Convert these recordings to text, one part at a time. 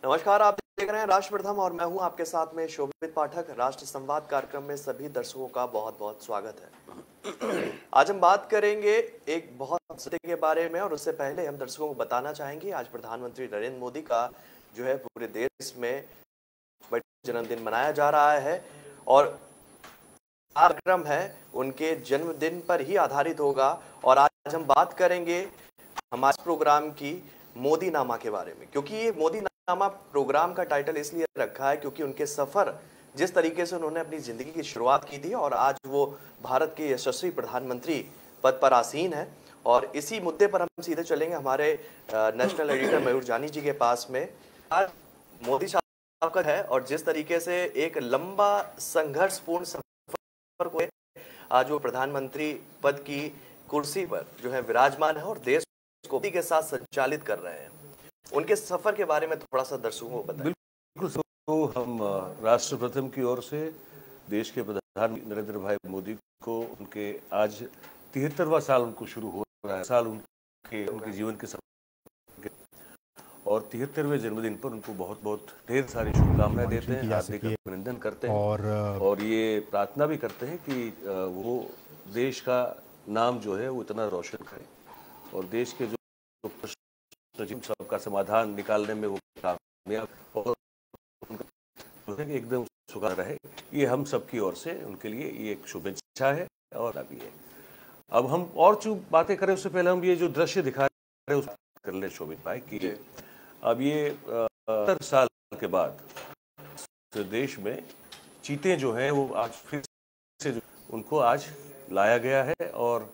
नमस्कार, आप देख रहे हैं राष्ट्र प्रथम और मैं हूं आपके साथ में शोभित पाठक। राष्ट्र संवाद कार्यक्रम में सभी दर्शकों का बहुत बहुत स्वागत है। आज हम बात करेंगे एक बहुत मुद्दे के बारे में, और उससे पहले हम दर्शकों को बताना चाहेंगे आज प्रधानमंत्री नरेंद्र मोदी का जो है पूरे देश में बड़ा जन्मदिन मनाया जा रहा है। और कार्यक्रम है उनके जन्मदिन पर ही आधारित होगा। और आज हम बात करेंगे हमारे प्रोग्राम की मोदी नामा के बारे में, क्योंकि ये मोदी नामा प्रोग्राम का टाइटल इसलिए रखा है क्योंकि उनके सफर, जिस तरीके से उन्होंने अपनी जिंदगी की शुरुआत की थी और आज वो भारत के यशस्वी प्रधानमंत्री पद पर आसीन है। और इसी मुद्दे पर हम सीधे चलेंगे हमारे नेशनल एडिटर मयूर जानी जी के पास में। आज मोदी साहब का है और जिस तरीके से एक लंबा संघर्षपूर्ण सफर को आज वो प्रधानमंत्री पद की कुर्सी पर जो है विराजमान है और देश को के साथ संचालित कर रहे हैं। उनके सफर के बारे में थोड़ा सा दर्शकों को बताएं। बिल्कुल। तो हम राष्ट्र प्रथम की ओर से देश के प्रधानमंत्री नरेंद्र भाई मोदी को उनके आज 73वां साल उनको शुरू हो रहा है, साल उनके जीवन के सफर और 73वें जन्मदिन पर उनको बहुत बहुत ढेर सारी शुभकामनाएं देते हैं, हार्दिक अभिनंदन करते हैं और ये प्रार्थना भी करते हैं कि वो देश का नाम जो है वो इतना रोशन करे और देश के जो सबका समाधान निकालने में वो कामयाब और एकदम सुखा रहे, ये हम सबकी ओर से उनके लिए ये एक शुभेच्छा है और अभी है। अब हम और जो बातें करें उससे पहले हम ये जो दृश्य दिखा रहे हैं उस कर ले शोभित भाई कि अब ये 70 साल के बाद देश में चीते जो हैं वो आज फिर से उनको आज लाया गया है और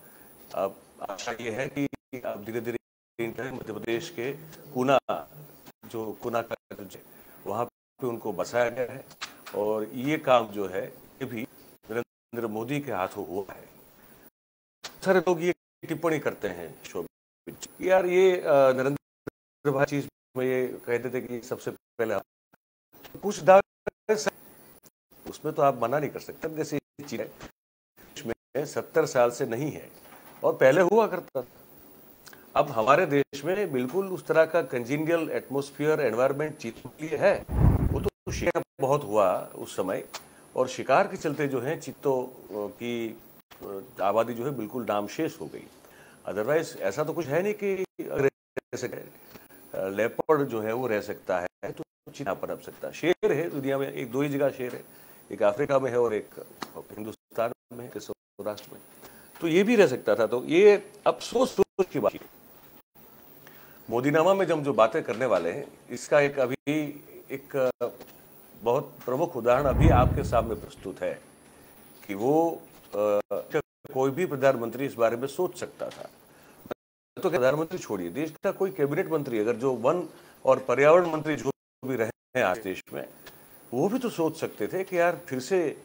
अब आशा ये है कि अब धीरे धीरे मध्य प्रदेश के कुना का वहाँ पे उनको बसाया गया है और ये काम जो है ये भी नरेंद्र मोदी के हाथों हुआ है। सारे लोग ये टिप्पणी करते हैं शोभित यार ये नरेंद्र भाई चीज में ये कहते थे कि सबसे पहले कुछ दावे उसमें तो आप मना नहीं कर सकते, जैसे चीज में 70 साल से नहीं है और पहले हुआ करता था। अब हमारे देश में बिल्कुल उस तरह का कंजीनियल एटमॉस्फेयर एनवायरनमेंट चीतों के लिए है। वो तो शिकार बहुत हुआ उस समय और शिकार के चलते जो है चीतों की आबादी जो है बिल्कुल नामशेष हो गई। अदरवाइज ऐसा तो कुछ है नहीं कि अगर लेपर्ड जो है वो रह सकता है तो चीता पनप सकता है। शेर है दुनिया में एक दो ही जगह शेर है, एक अफ्रीका में है और एक हिंदुस्तान में है, सौराष्ट्र में, तो ये भी रह सकता था। तो ये अफसोस की बात मोदीनामा में जब जो बातें करने वाले हैं इसका एक अभी एक बहुत प्रमुख उदाहरण अभी आपके सामने प्रस्तुत है कि वो कोई भी प्रधानमंत्री इस बारे में सोच सकता था। तो प्रधानमंत्री छोड़िए, देश का कोई कैबिनेट मंत्री अगर जो वन और पर्यावरण मंत्री जो भी रहे हैं आज देश में, वो भी तो सोच सकते थे कि यार फिर से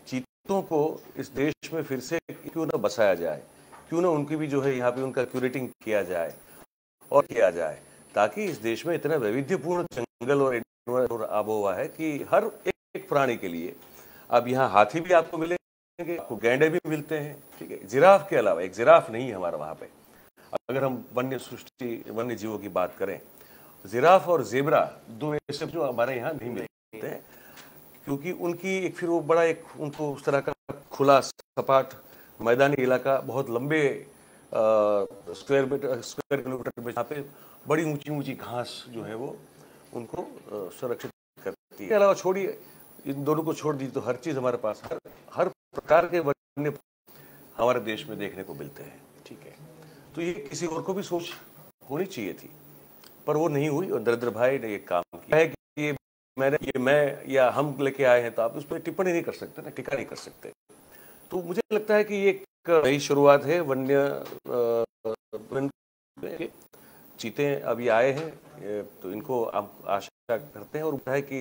चीतों को इस देश में फिर से क्यों ना बसाया जाए, क्यों ना उनकी भी जो है यहाँ पे उनका क्यूरेटिंग किया जाए और किया जाए, ताकि इस देश में इतना वैविध्यपूर्ण जंगल और आबोहवा है कि हर एक प्राणी के लिए अब यहाँ हाथी भी आपको मिलेंगे, आपको गैंडे भी मिलते हैं, ठीक है। जिराफ के अलावा एक जिराफ नहीं है हमारा वहाँ पे। अगर हम वन्य जीवों की बात करें, जिराफ और जेबरा दो ऐसे जो हमारे यहाँ नहीं मिलते हैं क्योंकि उनकी एक फिर वो बड़ा एक उनको उस तरह का खुला सपाट मैदानी इलाका बहुत लंबे स्क्वायर किलोमीटर में जहाँ पे बड़ी ऊंची ऊंची घास जो है वो उनको सुरक्षित करती है। इसके अलावा छोड़िए इन दोनों को छोड़ दी तो हर चीज़ हमारे पास हर प्रकार के वन्य हमारे देश में देखने को मिलते हैं, ठीक है। तो ये किसी और को भी सोच होनी चाहिए थी पर वो नहीं हुई और नरेंद्र भाई ने ये काम किया है कि मैं या हम लेके आए हैं तो आप उस पर टिप्पणी नहीं कर सकते ना, टिक्का नहीं कर सकते। तो मुझे लगता है कि ये एक नई शुरुआत है। चीते अभी आए हैं तो इनको हम आशा करते हैं और है कि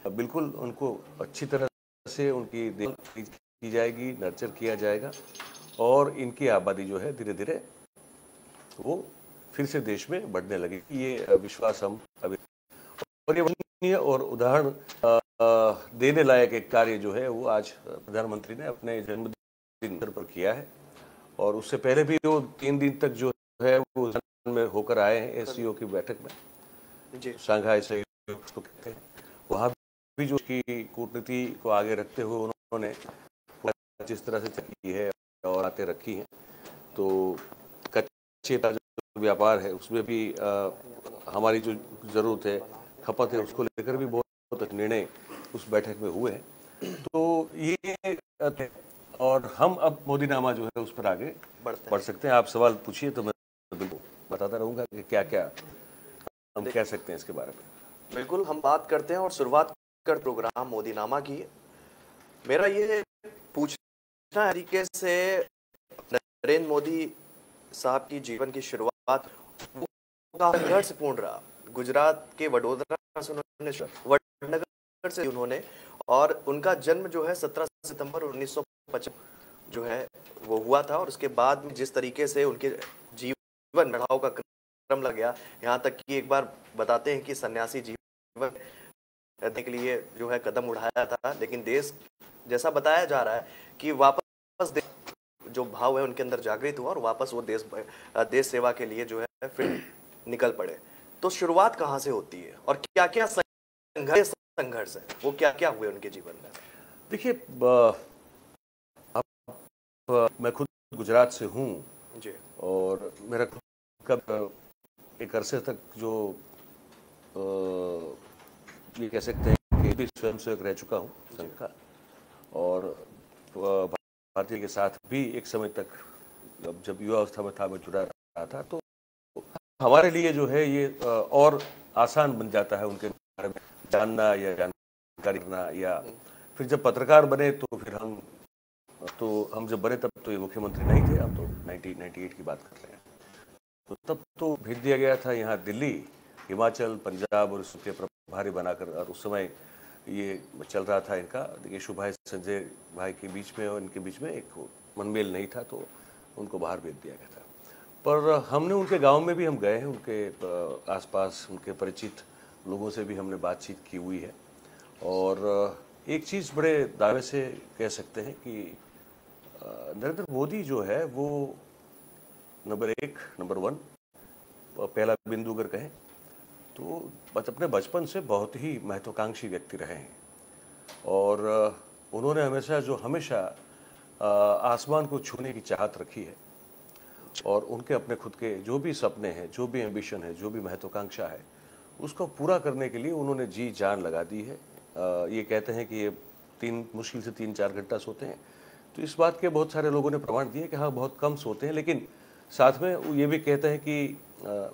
बिल्कुल उनको अच्छी तरह से उनकी देखभाल की जाएगी, नर्चर किया जाएगा और इनकी आबादी जो है धीरे धीरे वो फिर से देश में बढ़ने लगेगी। ये विश्वास हम अभी और उदाहरण देने लायक एक कार्य जो है वो आज प्रधानमंत्री ने अपने जन्मदिन पर किया है और उससे पहले भी वो 3 दिन तक जो है वो में होकर आए हैं एससीओ की बैठक में, शांघाई सहयोग उसको कहते हैं, वहाँ भी जो की कूटनीति को आगे रखते हुए उन्होंने जिस तरह से की है और बातें रखी हैं, तो कच्चे का जो व्यापार है उसमें भी हमारी जो ज़रूरत है, खपत है, उसको लेकर भी बहुत निर्णय उस बैठक में हुए हैं। तो ये और हम अब मोदीनामा जो है उस पर आगे बढ़ सकते हैं। आप सवाल पूछिए तो मैं बिल्कुल बताता रहूँगा कि क्या क्या हम कह सकते हैं इसके बारे में। बिल्कुल, हम बात करते हैं और शुरुआत कर प्रोग्राम मोदीनामा की। मेरा ये पूछना तरीके से नरेंद्र मोदी साहब की जीवन की शुरुआत संघर्षपूर्ण रहा। गुजरात के वडोदरा से उन्होंने वडनगर से उन्होंने और उनका जन्म जो है 17 सितंबर 1955 जो है वो हुआ था। और उसके बाद में जिस तरीके से उनके जीवन बढ़ाव का क्रम लग गया, यहाँ तक कि एक बार बताते हैं कि सन्यासी जीवन करने के लिए जो है कदम उठाया था, लेकिन देश जैसा बताया जा रहा है कि वापस जो भाव है उनके अंदर जागृत हुआ और वापस वो देश सेवा के लिए जो है फिर निकल पड़े। तो शुरुआत कहाँ से होती है और क्या क्या संघर्ष है, वो क्या क्या हुए उनके जीवन में? देखिए, मैं खुद गुजरात से हूँ जी, और मेरा कब एक अरसे तक जो ये कह सकते हैं कि भी स्वयं सेवक रह चुका हूँ संघ का, और भारतीय के साथ भी एक समय तक जब युवा अवस्था में था मैं जुड़ा रहा था। तो हमारे लिए जो है ये और आसान बन जाता है उनके बारे में जानना या जानकारी करना, या फिर जब पत्रकार बने तो फिर हम जब बने तब तो ये मुख्यमंत्री नहीं थे, हम तो 1998 की बात कर रहे हैं। तो तब तो भेज दिया गया था यहाँ दिल्ली, हिमाचल, पंजाब और उसके प्रभारी बनाकर, और उस समय ये चल रहा था इनका, यशु भाई संजय भाई के बीच में और इनके बीच में एक मनमेल नहीं था, तो उनको बाहर भेज दिया गया था। पर हमने उनके गांव में भी हम गए हैं, उनके आसपास उनके परिचित लोगों से भी हमने बातचीत की हुई है। और एक चीज़ बड़े दावे से कह सकते हैं कि नरेंद्र मोदी जो है वो नंबर वन पहला बिंदु अगर कहें तो अपने बचपन से बहुत ही महत्वाकांक्षी व्यक्ति रहे हैं। और उन्होंने हमेशा आसमान को छूने की चाहत रखी है, और उनके अपने खुद के जो भी सपने हैं, जो भी एम्बिशन है, जो भी महत्वाकांक्षा है, उसको पूरा करने के लिए उन्होंने जी जान लगा दी है। ये कहते हैं कि ये मुश्किल से 3-4 घंटा सोते हैं, तो इस बात के बहुत सारे लोगों ने प्रमाण दिए कि हाँ बहुत कम सोते हैं, लेकिन साथ में वो ये भी कहते हैं कि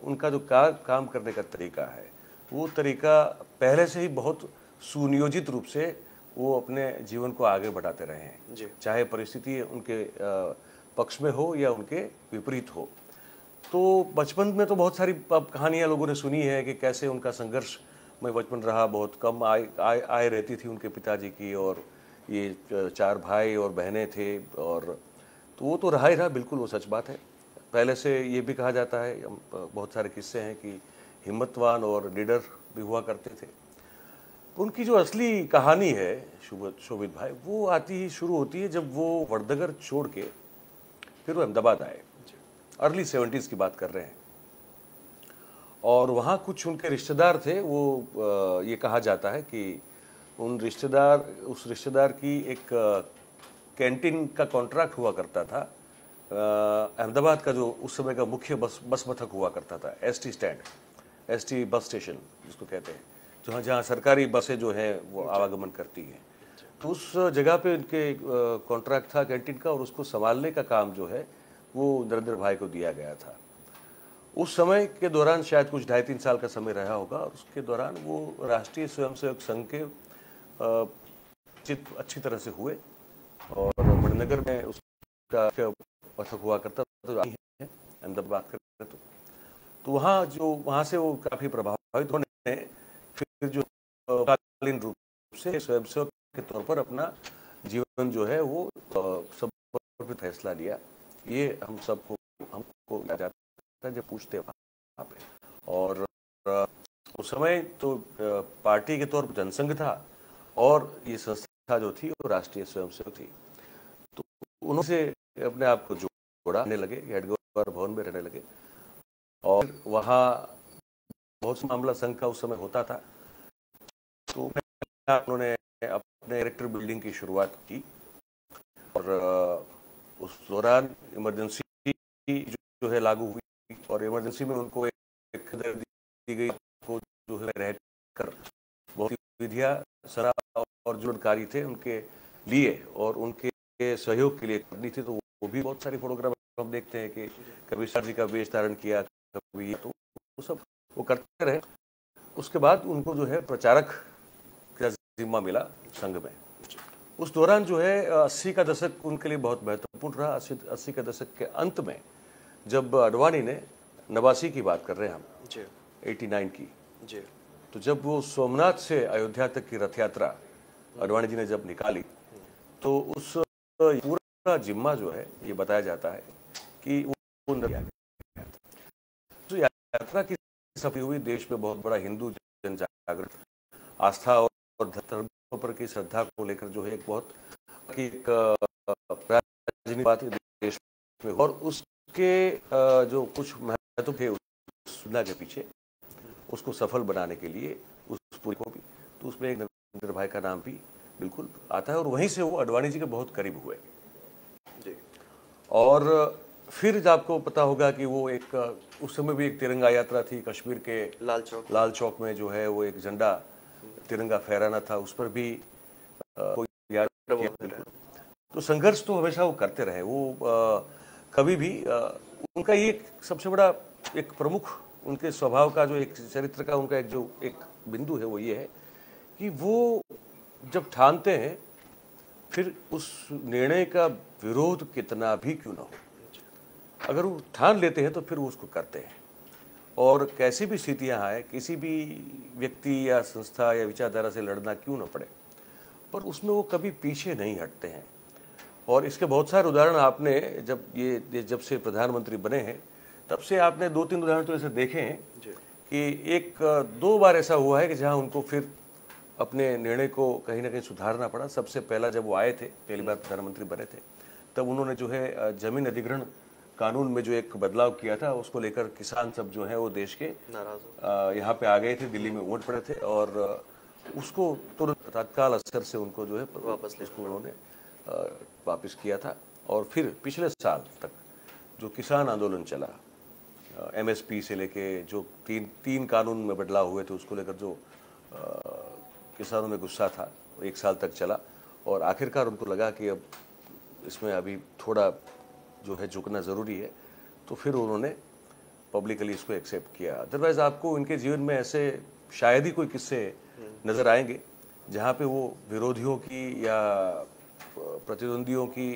उनका जो काम करने का तरीका है वो तरीका पहले से ही बहुत सुनियोजित रूप से वो अपने जीवन को आगे बढ़ाते रहे हैं, चाहे परिस्थिति उनके पक्ष में हो या उनके विपरीत हो। तो बचपन में तो बहुत सारी कहानियां लोगों ने सुनी है कि कैसे उनका संघर्ष में बचपन रहा, बहुत कम आय रहती थी उनके पिताजी की, और ये 4 भाई और बहनें थे, और तो वो तो रहा ही रहा, बिल्कुल वो सच बात है। पहले से ये भी कहा जाता है, बहुत सारे किस्से हैं कि हिम्मतवान और निडर भी हुआ करते थे। उनकी जो असली कहानी है शोभित भाई, वो शुरू होती है जब वो वडनगर छोड़ के फिर वो अहमदाबाद आए, अर्ली 70s की बात कर रहे हैं। और वहाँ कुछ उनके रिश्तेदार थे, वो ये कहा जाता है कि उस रिश्तेदार की एक कैंटीन का कॉन्ट्रैक्ट हुआ करता था। अहमदाबाद का जो उस समय का मुख्य बस मथक हुआ करता था, एसटी बस स्टेशन जिसको कहते हैं, जहाँ सरकारी बसें जो हैं वो आवागमन करती हैं। तो उस जगह पे उनके कॉन्ट्रैक्ट था कैंटीन का, और उसको संभालने का काम जो है वो नरेंद्र भाई को दिया गया था। उस समय के दौरान शायद कुछ 2.5-3 साल का समय रहा होगा, और उसके दौरान वो राष्ट्रीय स्वयंसेवक संघ के अच्छी तरह से हुए, और वडनगर में उसका पथक हुआ करता तो अहमदाबाद करते तो वहाँ से वो काफ़ी प्रभावित होने, फिर जो कालीन रूप से स्वयंसेवक के तौर पर अपना जीवन जो है वो समर्पित फैसला लिया। ये हमको याद जाता है जब पूछते हैं वहाँ पे। और उस समय तो पार्टी के तौर पर जनसंघ था, और ये संस्था जो थी वो राष्ट्रीय स्वयंसेवक थी। तो उन्होंने अपने आप को जोड़ने लगे, हेडक्वार्टर भवन में रहने लगे, और वहाँ बहुत सा मामला संघ का उस समय होता था। तो उन्होंने अपने कैरेक्टर बिल्डिंग की शुरुआत की और उस दौरान इमरजेंसी जो है लागू हुई और इमरजेंसी में उनको एक खबर दी गई को जो है रह कर बहुत विधियां सरा और जो अधिकारी थे उनके लिए और उनके सहयोग के लिए करनी थी, तो वो भी बहुत सारी फोटोग्राफ हम देखते हैं कि कभी सर जी का वेश धारण किया, कभी तो वो सब वो करते रहे। उसके बाद उनको जो है प्रचारक का जिम्मा मिला संघ में। उस दौरान जो है 80 का दशक उनके लिए बहुत महत्वपूर्ण रहा। 80 के दशक के अंत में जब अडवाणी ने 89 की बात कर रहे हैं हम जी 89 की जी तो जब वो सोमनाथ से अयोध्या तक की रथ यात्रा अडवाणी जी ने जब निकाली तो उस पूरा जिम्मा जो है ये बताया जाता है कि वो जो यात्रा की सफल हुई, देश में बहुत बड़ा हिंदू जन जागरण, आस्था और धर्म पर की श्रद्धा को लेकर जो है एक बहुत की एक राजनीतिक बात देश में, और उसके जो कुछ महत्व थे उस सूचना के पीछे उसको सफल बनाने के लिए उस पूरी को भी, तो उसमें एक नरेंद्र भाई का नाम भी बिल्कुल आता है और वहीं से वो अडवाणी जी के बहुत करीब हुए जी। और फिर आपको पता होगा कि वो एक उस समय भी एक तिरंगा यात्रा थी कश्मीर के लाल चौक में जो है वो एक झंडा तिरंगा फहराना था, उस पर भी कोई याद किया। तो संघर्ष तो हमेशा वो करते रहे। वो कभी भी उनका ये सबसे बड़ा एक प्रमुख उनके स्वभाव का जो एक चरित्र का उनका एक जो एक बिंदु है वो ये है कि वो जब ठानते हैं फिर उस निर्णय का विरोध कितना भी क्यों ना हो, अगर वो ठान लेते हैं तो फिर वो उसको करते हैं। और कैसी भी स्थितियां आए, किसी भी व्यक्ति या संस्था या विचारधारा से लड़ना क्यों ना पड़े, पर उसमें वो कभी पीछे नहीं हटते हैं। और इसके बहुत सारे उदाहरण आपने जब से प्रधानमंत्री बने हैं तब से आपने 2-3 उदाहरण तो ऐसे देखे हैं कि एक 2 बार ऐसा हुआ है कि जहां उनको फिर अपने निर्णय को कहीं ना कहीं सुधारना पड़ा। सबसे पहला जब वो आए थे, पहली बार प्रधानमंत्री बने थे, तब उन्होंने जो है जमीन अधिग्रहण कानून में जो एक बदलाव किया था उसको लेकर किसान सब जो है वो देश के यहाँ पे आ गए थे, दिल्ली में वोट पड़े थे और उसको तुरंत तत्काल असर से उनको जो है उन्होंने वापस किया था। और फिर पिछले साल तक जो किसान आंदोलन चला, MSP से लेके जो तीन कानून में बदलाव हुए थे उसको लेकर जो किसानों में गुस्सा था, 1 साल तक चला और आखिरकार उनको लगा कि अब इसमें अभी थोड़ा जो है झुकना ज़रूरी है, तो फिर उन्होंने पब्लिकली इसको एक्सेप्ट किया। अदरवाइज आपको इनके जीवन में ऐसे शायद ही कोई किस्से नज़र आएंगे जहाँ पे वो विरोधियों की या प्रतिद्वंदियों की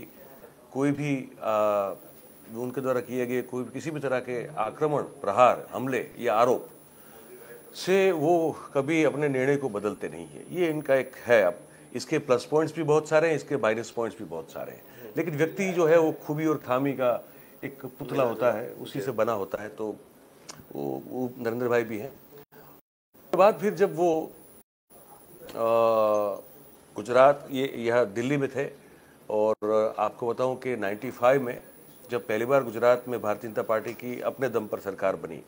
कोई भी उनके द्वारा किए गए कोई किसी भी तरह के आक्रमण, प्रहार, हमले या आरोप से वो कभी अपने निर्णय को बदलते नहीं है। ये इनका एक है। अब इसके प्लस पॉइंट्स भी बहुत सारे हैं, इसके माइनस पॉइंट्स भी बहुत सारे हैं, लेकिन व्यक्ति जो है वो खूबी और खामी का एक पुतला होता है, उसी से बना होता है। तो वो नरेंद्र भाई भी हैं। उसके बाद फिर जब वो गुजरात यह दिल्ली में थे और आपको बताऊं कि 95 में जब पहली बार गुजरात में भारतीय जनता पार्टी की अपने दम पर सरकार बनी,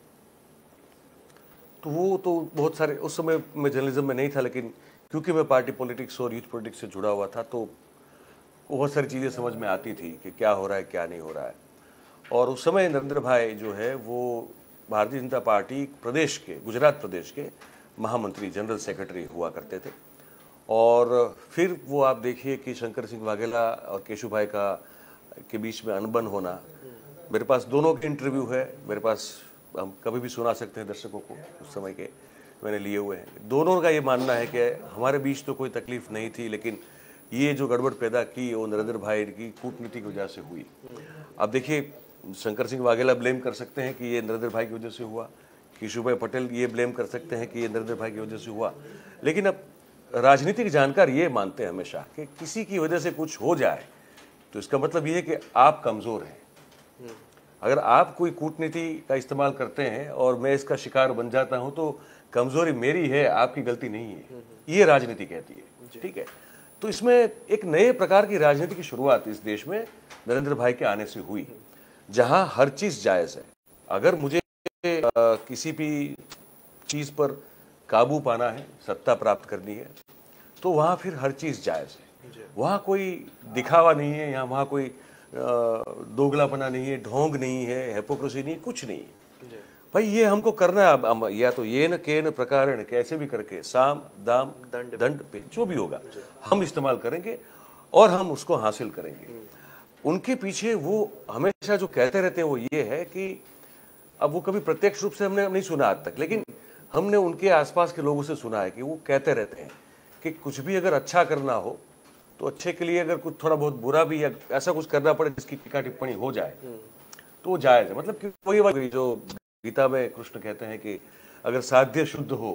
तो वो तो बहुत सारे, उस समय मैं जर्नलिज्म में नहीं था, लेकिन क्योंकि मैं पार्टी पॉलिटिक्स और यूथ पॉलिटिक्स से जुड़ा हुआ था तो बहुत सारी चीज़ें समझ में आती थी कि क्या हो रहा है क्या नहीं हो रहा है। और उस समय नरेंद्र भाई जो है वो भारतीय जनता पार्टी प्रदेश के, गुजरात प्रदेश के महामंत्री, जनरल सेक्रेटरी हुआ करते थे। और फिर वो आप देखिए कि शंकर सिंह वाघेला और केशु भाई के बीच में अनबन होना। मेरे पास दोनों के इंटरव्यू है, मेरे पास, हम कभी भी सुना सकते हैं दर्शकों को, उस समय के मैंने लिए हुए हैं। दोनों का ये मानना है कि हमारे बीच तो कोई तकलीफ नहीं थी, लेकिन ये जो गड़बड़ पैदा की वो नरेंद्र भाई की कूटनीति की वजह से हुई। अब देखिए, शंकर सिंह वाघेला ब्लेम कर सकते हैं कि ये नरेंद्र भाई की वजह से हुआ, केशु भाई पटेल ये ब्लेम कर सकते हैं कि ये नरेंद्र भाई की वजह से हुआ, लेकिन अब राजनीतिक जानकार ये मानते हैं हमेशा कि किसी की वजह से कुछ हो जाए तो इसका मतलब ये है कि आप कमज़ोर हैं। अगर आप कोई कूटनीति का इस्तेमाल करते हैं और मैं इसका शिकार बन जाता हूं तो कमजोरी मेरी है, आपकी गलती नहीं है, ये राजनीति कहती है। ठीक है, तो इसमें एक नए प्रकार की राजनीति की शुरुआत इस देश में नरेंद्र भाई के आने से हुई, जहां हर चीज जायज है। अगर मुझे किसी भी चीज पर काबू पाना है, सत्ता प्राप्त करनी है, तो वहाँ फिर हर चीज़ जायज़ है। वहाँ कोई दिखावा नहीं है, यहाँ वहाँ कोई दोगलापना नहीं है, ढोंग नहीं है, हिपोक्रेसी नहीं, कुछ नहीं है। भाई ये हमको करना है, अब या तो ये न के न प्रकारण कैसे भी करके साम दाम दंड पे जो भी होगा हम इस्तेमाल करेंगे और हम उसको हासिल करेंगे। उनके पीछे वो हमेशा जो कहते रहते हैं वो ये है कि अब वो कभी प्रत्यक्ष रूप से हमने नहीं सुना आज तक, लेकिन हमने उनके आसपास के लोगों से सुना है कि वो कहते रहते हैं कि कुछ भी अगर अच्छा करना हो तो अच्छे के लिए अगर कुछ थोड़ा बहुत बुरा भी या ऐसा कुछ करना पड़े जिसकी टीका टिप्पणी हो जाए तो वो जायज है। मतलब कि वही जो गीता में कृष्ण कहते हैं कि अगर साध्य शुद्ध हो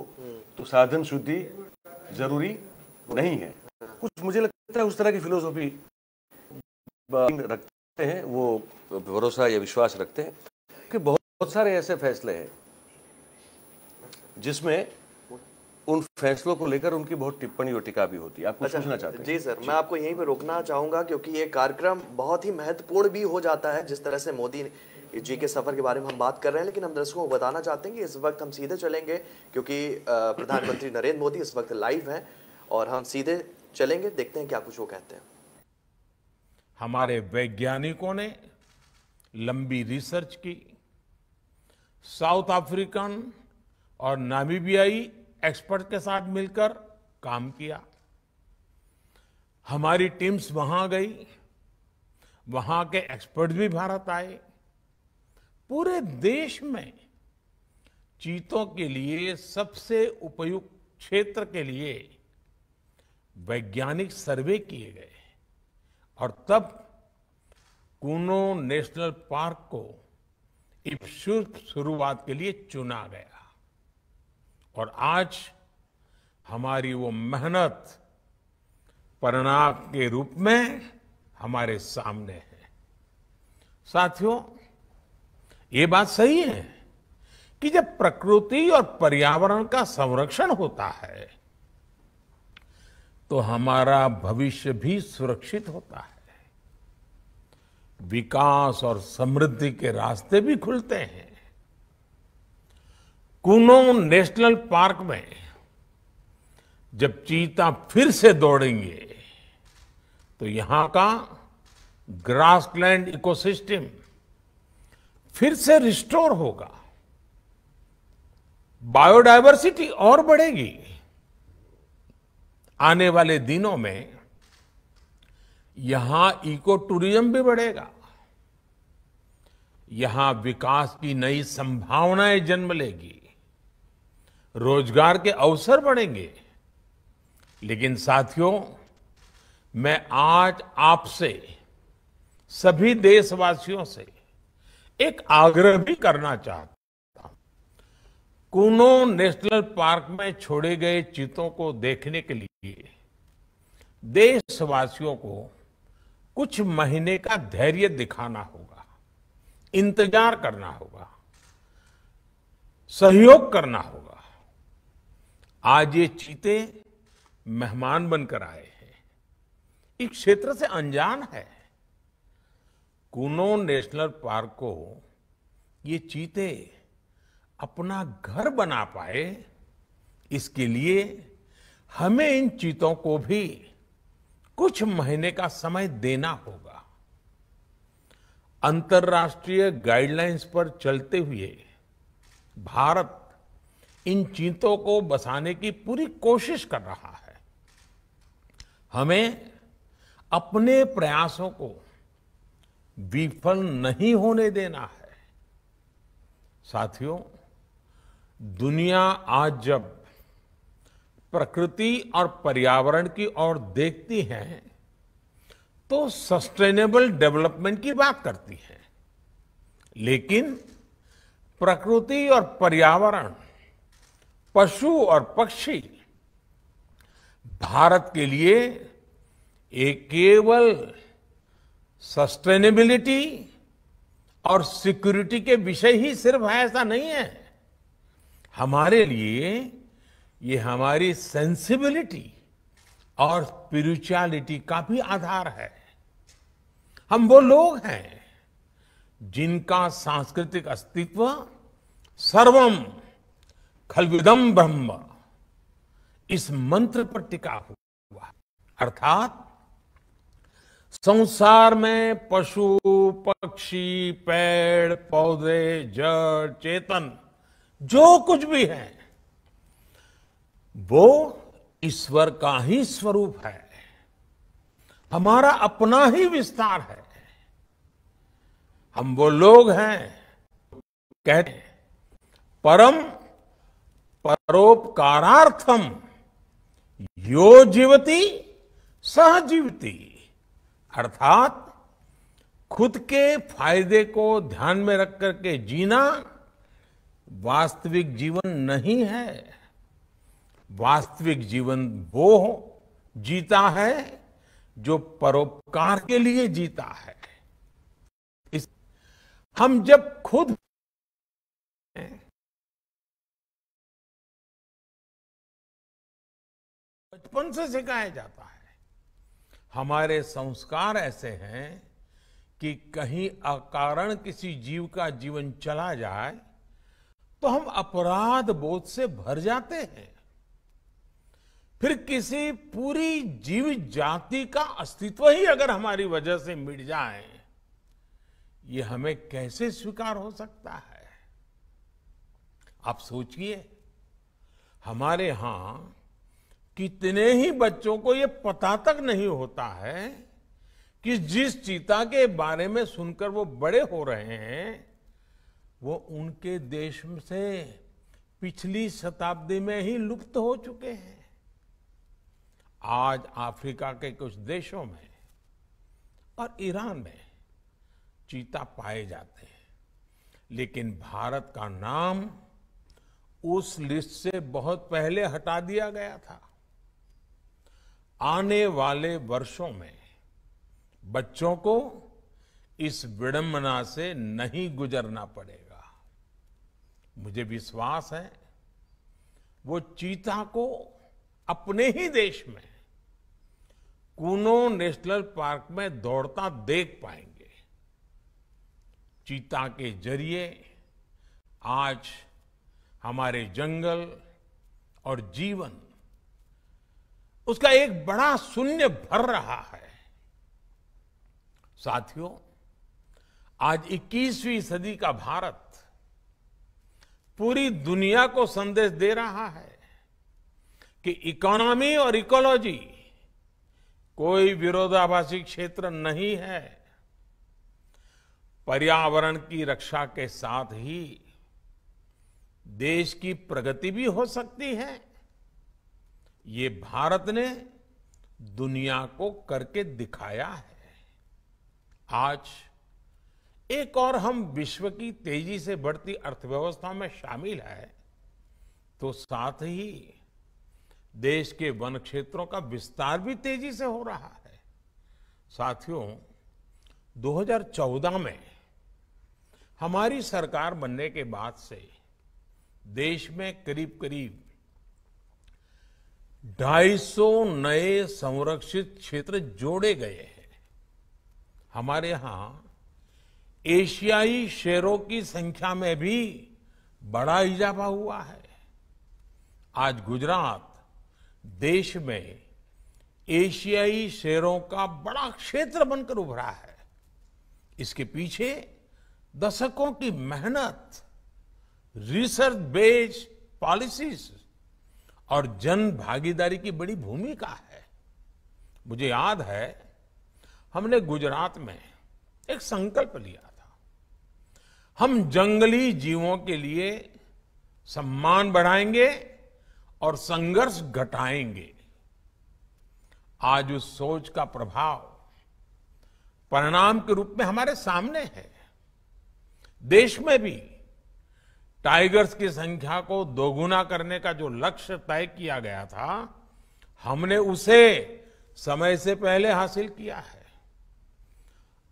तो साधन शुद्धि जरूरी नहीं है। कुछ मुझे लगता है उस तरह की फिलोसॉफी रखते हैं, वो भरोसा या विश्वास रखते हैं कि बहुत सारे ऐसे फैसले हैं जिसमें उन फैसलों को लेकर उनकी बहुत टिप्पणी और टीका भी होती है। आप कुछ पूछना चाहते हैं? जी सर, मैं आपको यहीं पे रोकना चाहूंगा क्योंकि ये कार्यक्रम बहुत ही महत्वपूर्ण भी हो जाता है। जिस तरह से मोदी जी के सफर के बारे में हम बात कर रहे हैं, लेकिन हम दर्शकों को बताना चाहते हैं कि इस वक्त हम सीधे चलेंगे क्योंकि प्रधानमंत्री नरेंद्र मोदी इस वक्त लाइव हैं और हम सीधे चलेंगे, देखते हैं क्या कुछ वो कहते हैं। हमारे वैज्ञानिकों ने लंबी रिसर्च की, साउथ अफ्रीकन और नामीबियाई एक्सपर्ट के साथ मिलकर काम किया। हमारी टीम्स वहां गई, वहां के एक्सपर्ट भी भारत आए। पूरे देश में चीतों के लिए सबसे उपयुक्त क्षेत्र के लिए वैज्ञानिक सर्वे किए गए और तब कूनो नेशनल पार्क को इस शुरुआत के लिए चुना गया। और आज हमारी वो मेहनत परिणाम के रूप में हमारे सामने है। साथियों, ये बात सही है कि जब प्रकृति और पर्यावरण का संरक्षण होता है तो हमारा भविष्य भी सुरक्षित होता है, विकास और समृद्धि के रास्ते भी खुलते हैं। कूनो नेशनल पार्क में जब चीता फिर से दौड़ेंगे तो यहां का ग्रासलैंड इकोसिस्टम फिर से रिस्टोर होगा, बायोडायवर्सिटी और बढ़ेगी। आने वाले दिनों में यहां इको टूरिज्म भी बढ़ेगा, यहां विकास की नई संभावनाएं जन्म लेगी, रोजगार के अवसर बढ़ेंगे। लेकिन साथियों, मैं आज आपसे सभी देशवासियों से एक आग्रह भी करना चाहता हूं। कूनो नेशनल पार्क में छोड़े गए चीतों को देखने के लिए देशवासियों को कुछ महीने का धैर्य दिखाना होगा, इंतजार करना होगा, सहयोग करना होगा। आज ये चीते मेहमान बनकर आए हैं, इस क्षेत्र से अनजान है। कूनो नेशनल पार्क को ये चीते अपना घर बना पाए, इसके लिए हमें इन चीतों को भी कुछ महीने का समय देना होगा। अंतर्राष्ट्रीय गाइडलाइंस पर चलते हुए भारत इन चीतों को बसाने की पूरी कोशिश कर रहा है। हमें अपने प्रयासों को विफल नहीं होने देना है। साथियों, दुनिया आज जब प्रकृति और पर्यावरण की ओर देखती है तो सस्टेनेबल डेवलपमेंट की बात करती है, लेकिन प्रकृति और पर्यावरण, पशु और पक्षी भारत के लिए एक केवल सस्टेनेबिलिटी और सिक्योरिटी के विषय ही सिर्फ है ऐसा नहीं है। हमारे लिए ये हमारी सेंसिबिलिटी और स्पिरिचुअलिटी का भी आधार है। हम वो लोग हैं जिनका सांस्कृतिक अस्तित्व सर्वम खलविदम ब्रह्म इस मंत्र पर टिका हुआ, अर्थात संसार में पशु पक्षी पेड़ पौधे जड़ चेतन जो कुछ भी है वो ईश्वर का ही स्वरूप है, हमारा अपना ही विस्तार है। हम वो लोग हैं कहते हैं परम परोपकारार्थम यो जीवति सह जीवति, अर्थात खुद के फायदे को ध्यान में रख करके जीना वास्तविक जीवन नहीं है। वास्तविक जीवन वो जीता है जो परोपकार के लिए जीता है। हम जब खुद बचपन से सिखाया जाता है, हमारे संस्कार ऐसे हैं कि कहीं अकारण किसी जीव का जीवन चला जाए तो हम अपराध बोध से भर जाते हैं। फिर किसी पूरी जीव जाति का अस्तित्व ही अगर हमारी वजह से मिट जाए, ये हमें कैसे स्वीकार हो सकता है? आप सोचिए, हमारे यहां कितने ही बच्चों को ये पता तक नहीं होता है कि जिस चीता के बारे में सुनकर वो बड़े हो रहे हैं वो उनके देश से पिछली शताब्दी में ही लुप्त हो चुके हैं। आज अफ्रीका के कुछ देशों में और ईरान में चीता पाए जाते हैं, लेकिन भारत का नाम उस लिस्ट से बहुत पहले हटा दिया गया था। आने वाले वर्षों में बच्चों को इस विडंबना से नहीं गुजरना पड़ेगा। मुझे विश्वास है वो चीता को अपने ही देश में कूनो नेशनल पार्क में दौड़ता देख पाएंगे। चीता के जरिए आज हमारे जंगल और जीवन उसका एक बड़ा शून्य भर रहा है। साथियों, आज 21वीं सदी का भारत पूरी दुनिया को संदेश दे रहा है कि इकोनॉमी और इकोलॉजी कोई विरोधाभासी क्षेत्र नहीं है। पर्यावरण की रक्षा के साथ ही देश की प्रगति भी हो सकती है। ये भारत ने दुनिया को करके दिखाया है। आज एक और हम विश्व की तेजी से बढ़ती अर्थव्यवस्था में शामिल है, तो साथ ही देश के वन क्षेत्रों का विस्तार भी तेजी से हो रहा है। साथियों, 2014 में हमारी सरकार बनने के बाद से देश में करीब करीब 250 नए संरक्षित क्षेत्र जोड़े गए हैं। हमारे यहां एशियाई शेरों की संख्या में भी बड़ा इजाफा हुआ है। आज गुजरात देश में एशियाई शेरों का बड़ा क्षेत्र बनकर उभरा है। इसके पीछे दशकों की मेहनत, रिसर्च बेस्ड पॉलिसीज और जन भागीदारी की बड़ी भूमिका है। मुझे याद है हमने गुजरात में एक संकल्प लिया था, हम जंगली जीवों के लिए सम्मान बढ़ाएंगे और संघर्ष घटाएंगे। आज उस सोच का प्रभाव परिणाम के रूप में हमारे सामने है। देश में भी टाइगर्स की संख्या को दोगुना करने का जो लक्ष्य तय किया गया था, हमने उसे समय से पहले हासिल किया है।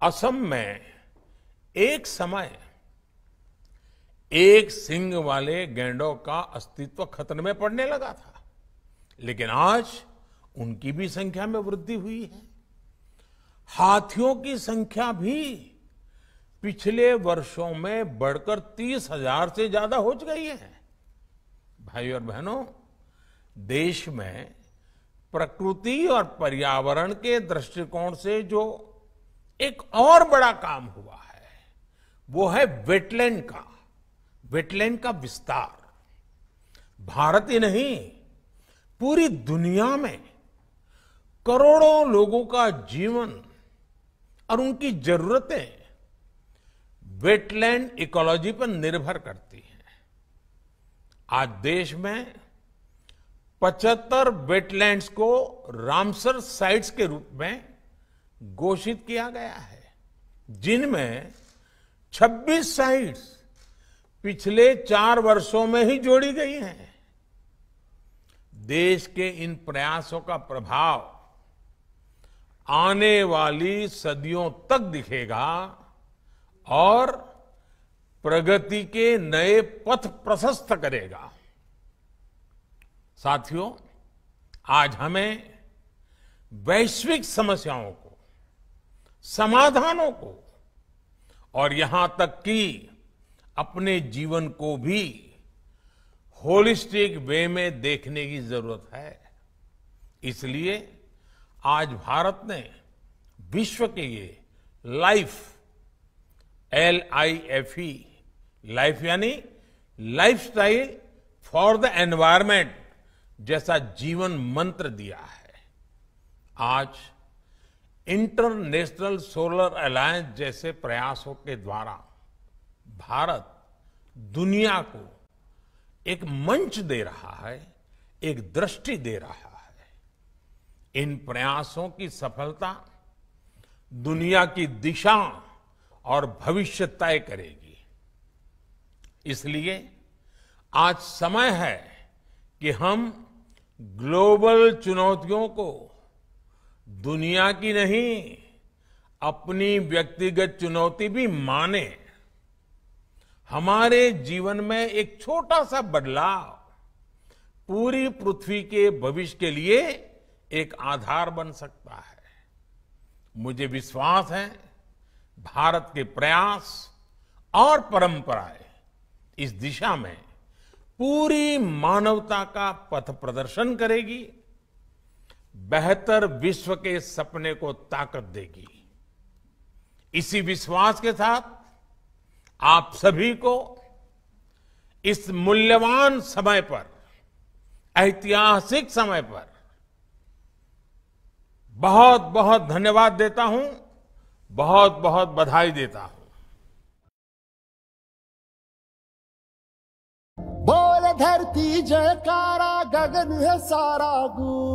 असम में एक समय एक सींग वाले गैंडों का अस्तित्व खतरे में पड़ने लगा था, लेकिन आज उनकी भी संख्या में वृद्धि हुई है। हाथियों की संख्या भी पिछले वर्षों में बढ़कर 30,000 से ज्यादा हो गई है। भाई और बहनों, देश में प्रकृति और पर्यावरण के दृष्टिकोण से जो एक और बड़ा काम हुआ है वो है वेटलैंड का विस्तार। भारत ही नहीं, पूरी दुनिया में करोड़ों लोगों का जीवन और उनकी जरूरतें वेटलैंड इकोलॉजी पर निर्भर करती हैं। आज देश में 75 वेटलैंड्स को रामसर साइट्स के रूप में घोषित किया गया है, जिनमें 26 साइट्स पिछले 4 वर्षों में ही जोड़ी गई हैं। देश के इन प्रयासों का प्रभाव आने वाली सदियों तक दिखेगा और प्रगति के नए पथ प्रशस्त करेगा। साथियों, आज हमें वैश्विक समस्याओं को, समाधानों को और यहां तक कि अपने जीवन को भी होलिस्टिक वे में देखने की जरूरत है। इसलिए आज भारत ने विश्व के ये LIFE, लाइफ यानी लाइफस्टाइल फॉर द एनवायरमेंट जैसा जीवन मंत्र दिया है। आज इंटरनेशनल सोलर अलायंस जैसे प्रयासों के द्वारा भारत दुनिया को एक मंच दे रहा है, एक दृष्टि दे रहा है। इन प्रयासों की सफलता दुनिया की दिशा और भविष्य तय करेगी। इसलिए आज समय है कि हम ग्लोबल चुनौतियों को दुनिया की नहीं, अपनी व्यक्तिगत चुनौती भी माने। हमारे जीवन में एक छोटा सा बदलाव पूरी पृथ्वी के भविष्य के लिए एक आधार बन सकता है। मुझे विश्वास है भारत के प्रयास और परंपराएं इस दिशा में पूरी मानवता का पथ प्रदर्शन करेगी, बेहतर विश्व के सपने को ताकत देगी। इसी विश्वास के साथ आप सभी को इस मूल्यवान समय पर, ऐतिहासिक समय पर बहुत बहुत धन्यवाद देता हूं, बहुत बहुत बधाई देता हूं। बोल धरती जयकारा, गगन है सारा गूंज।